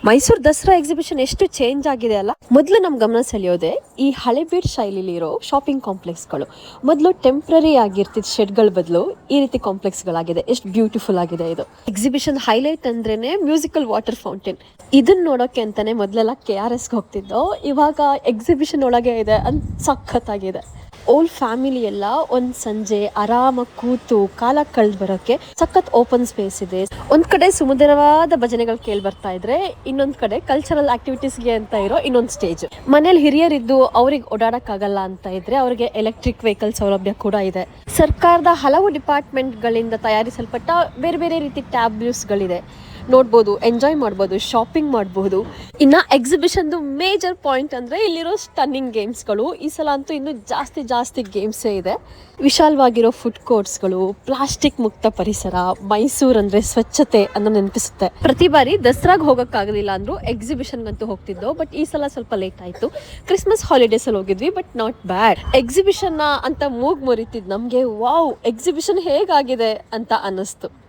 Mysuru Dasara exhibition ಎಷ್ಟು change ಆಗಿದೆ ಅಲ್ಲ. ಮೊದಲು ನಮ್ ಗಮನ ಸೆಳೆಯೋದೆ ಈ ಹಳೆಬೀಡ್ ಶೈಲಿಲಿರೋ ಶಾಪಿಂಗ್ ಕಾಂಪ್ಲೆಕ್ಸ್ಗಳು. ಮೊದಲು ಟೆಂಪ್ರರಿ ಆಗಿರ್ತಿದ್ ಶೆಡ್ಗಳ ಬದಲು ಈ ರೀತಿ ಕಾಂಪ್ಲೆಕ್ಸ್ಗಳಾಗಿದೆ. ಎಷ್ಟು ಬ್ಯೂಟಿಫುಲ್ ಆಗಿದೆ ಇದು. ಎಕ್ಸಿಬಿಷನ್ ಹೈಲೈಟ್ ಅಂದ್ರೇನೆ ಮ್ಯೂಸಿಕಲ್ ವಾಟರ್ ಫೌಂಟೇನ್. ಇದನ್ನ ನೋಡೋಕೆ ಅಂತಾನೆ ಮೊದಲೆಲ್ಲ KRS ಹೋಗ್ತಿದ್ದೋ, ಇವಾಗ ಎಕ್ಸಿಬಿಷನ್ ಒಳಗೆ ಇದೆ ಅಂತ ಸಖತ್ತಾಗಿದೆ. ಓಲ್ ಫ್ಯಾಮಿಲಿ ಎಲ್ಲ ಒಂದ್ ಸಂಜೆ ಆರಾಮಾಗಿ ಕೂತು ಕಾಲ ಕಳೆದು ಬರೋಕೆ ಸಖತ್ ಓಪನ್ ಸ್ಪೇಸ್ ಇದೆ. ಒಂದ್ ಕಡೆ ಸುಮಧುರವಾದ ಭಜನೆಗಳು ಕೇಳಿ ಬರ್ತಾ ಇದ್ರೆ, ಇನ್ನೊಂದ್ ಕಡೆ ಕಲ್ಚರಲ್ ಆಕ್ಟಿವಿಟೀಸ್ಗೆ ಅಂತ ಇರೋ ಇನ್ನೊಂದ್ ಸ್ಟೇಜ್. ಮನೇಲಿ ಹಿರಿಯರಿದ್ದು ಅವ್ರಿಗೆ ಓಡಾಡಕ್ ಆಗಲ್ಲ ಅಂತ ಇದ್ರೆ ಅವ್ರಿಗೆ ಎಲೆಕ್ಟ್ರಿಕ್ ವೆಹಿಕಲ್ ಸೌಲಭ್ಯ ಕೂಡ ಇದೆ. ಸರ್ಕಾರದ ಹಲವು ಡಿಪಾರ್ಟ್ಮೆಂಟ್ ಗಳಿಂದ ತಯಾರಿಸಲ್ಪಟ್ಟ ಬೇರೆ ಬೇರೆ ರೀತಿ ಟ್ಯಾಬ್ಲ್ಯೂಸ್ ಗಳಿದೆ. ನೋಡ್ಬೋದು, ಎಂಜಾಯ್ ಮಾಡ್ಬೋದು, ಶಾಪಿಂಗ್ ಮಾಡಬಹುದು. ಇನ್ನ ಎಕ್ಸಿಬಿಷನ್ ಮೇಜರ್ ಪಾಯಿಂಟ್ ಅಂದ್ರೆ ಇಲ್ಲಿರೋ ಸ್ಟನ್ನಿಂಗ್ ಗೇಮ್ಸ್ಗಳು. ಈ ಸಲ ಅಂತೂ ಇನ್ನು ಜಾಸ್ತಿ ಗೇಮ್ಸೇ ಇದೆ. ವಿಶಾಲವಾಗಿರೋ ಫುಡ್ ಕೋರ್ಟ್ಸ್ಗಳು, ಪ್ಲಾಸ್ಟಿಕ್ ಮುಕ್ತ ಪರಿಸರ, ಮೈಸೂರು ಅಂದ್ರೆ ಸ್ವಚ್ಛತೆ ಅನ್ನೋ ನೆನಪಿಸುತ್ತೆ. ಪ್ರತಿ ಬಾರಿ ದಸರಾಗ್ ಹೋಗಕ್ಕಾಗಲಿಲ್ಲ ಅಂದ್ರೂ ಎಕ್ಸಿಬಿಷನ್ಗಂತೂ ಹೋಗ್ತಿದ್ದೋ, ಬಟ್ ಈ ಸಲ ಸ್ವಲ್ಪ ಲೇಟ್ ಆಯ್ತು. ಕ್ರಿಸ್ಮಸ್ ಹಾಲಿಡೇಸ್ ಅಲ್ಲಿ ಹೋಗಿದ್ವಿ, ಬಟ್ ನಾಟ್ ಬ್ಯಾಡ್. ಎಕ್ಸಿಬಿಷನ್ ಅಂತ ಮೂಗ್ ಮುರಿತಿದ್ ನಮ್ಗೆ ವಾವ್, ಎಕ್ಸಿಬಿಷನ್ ಹೇಗಾಗಿದೆ ಅಂತ ಅನ್ನಿಸ್ತು.